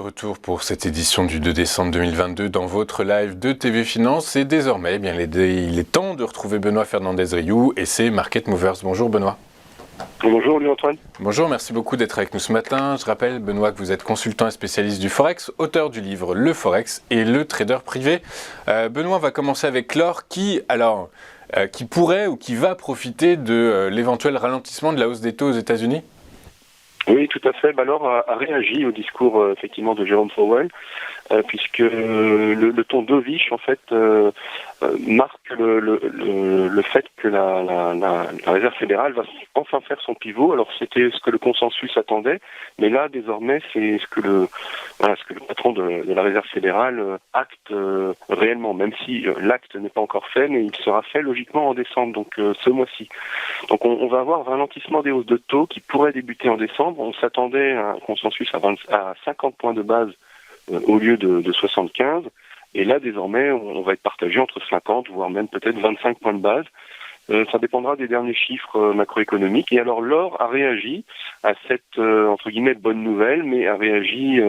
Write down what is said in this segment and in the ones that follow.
retour pour cette édition du 2 décembre 2022 dans votre live de TV Finance. Et désormais, eh bien, il est temps de retrouver Benoît Fernandez-Riou et ses Market Movers. Bonjour Benoît. Bonjour Louis-Antoine. Bonjour, merci beaucoup d'être avec nous ce matin. Je rappelle Benoît que vous êtes consultant et spécialiste du Forex, auteur du livre Le Forex et le trader privé. Benoît, on va commencer avec l'or qui pourrait ou qui va profiter de l'éventuel ralentissement de la hausse des taux aux États-Unis. Oui, tout à fait. L'or a réagi au discours effectivement de Jérôme Powell, puisque le ton dovish en fait marque le fait que la Réserve fédérale va enfin faire son pivot. Alors c'était ce que le consensus attendait, mais là désormais c'est ce que le patron de la Réserve fédérale acte réellement, même si l'acte n'est pas encore fait, mais il sera fait logiquement en décembre, donc ce mois-ci. Donc on va avoir un ralentissement des hausses de taux qui pourrait débuter en décembre. On s'attendait à un consensus à 50 points de base au lieu de 75. Et là, désormais, on va être partagé entre 50, voire même peut-être 25 points de base. Ça dépendra des derniers chiffres macroéconomiques. Et alors, l'or a réagi à cette, entre guillemets, bonne nouvelle, mais a réagi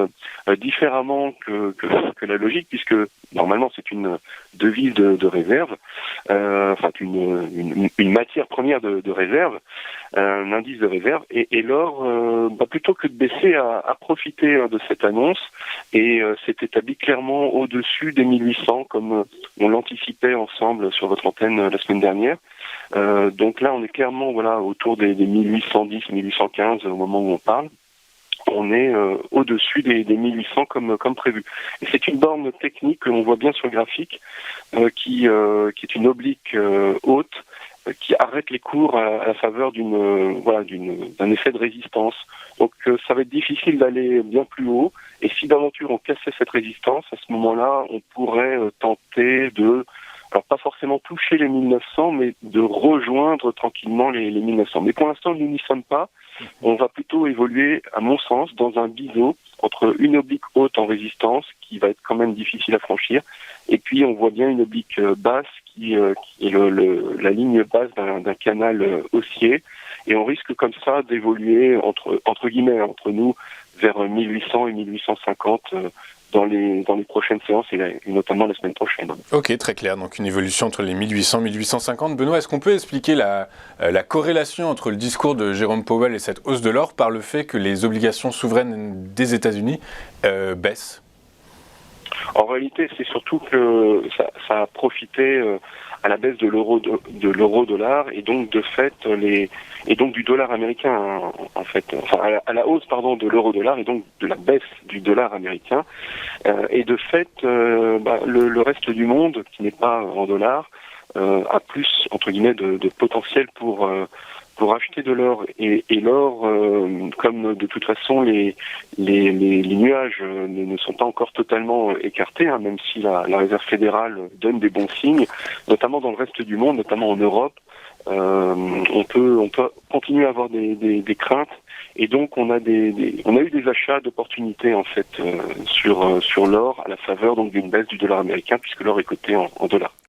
différemment que la logique, puisque normalement, c'est une devise de réserve, une matière première de réserve, un indice de réserve. Et l'or, plutôt que de baisser, a profité de cette annonce et s'est établi clairement au-dessus des 1800, comme on l'anticipait ensemble sur votre antenne la semaine dernière. Donc là, on est clairement autour des 1810, 1815 au moment où on parle. On est au-dessus des 1800 comme prévu. Et c'est une borne technique que l'on voit bien sur le graphique, qui est une oblique haute, qui arrête les cours à la faveur d'un effet de résistance. Donc ça va être difficile d'aller bien plus haut. Et si d'aventure on cassait cette résistance, à ce moment-là, on pourrait tenter de, alors pas forcément toucher les 1900, mais de rejoindre tranquillement les 1900. Mais pour l'instant, nous n'y sommes pas. On va plutôt évoluer, à mon sens, dans un biseau entre une oblique haute en résistance, qui va être quand même difficile à franchir, et puis on voit bien une oblique basse, qui est la ligne basse d'un canal haussier, et on risque comme ça d'évoluer entre guillemets, entre nous, vers 1800 et 1850 dans les prochaines séances et notamment la semaine prochaine. Ok, très clair. Donc une évolution entre les 1800 et 1850. Benoît, est-ce qu'on peut expliquer la corrélation entre le discours de Jérôme Powell et cette hausse de l'or par le fait que les obligations souveraines des États-Unis baissent ? En réalité, c'est surtout que ça a profité à la baisse de l'euro-dollar et donc de fait du dollar américain en fait, à la hausse de l'euro-dollar et donc de la baisse du dollar américain et de fait le reste du monde qui n'est pas en dollars a plus entre guillemets de potentiel pour acheter de l'or et l'or, comme de toute façon les nuages ne sont pas encore totalement écartés, même si la Réserve fédérale donne des bons signes, notamment dans le reste du monde, notamment en Europe, on peut continuer à avoir des craintes et donc on a eu des achats d'opportunités en fait sur l'or à la faveur donc d'une baisse du dollar américain puisque l'or est coté en dollars.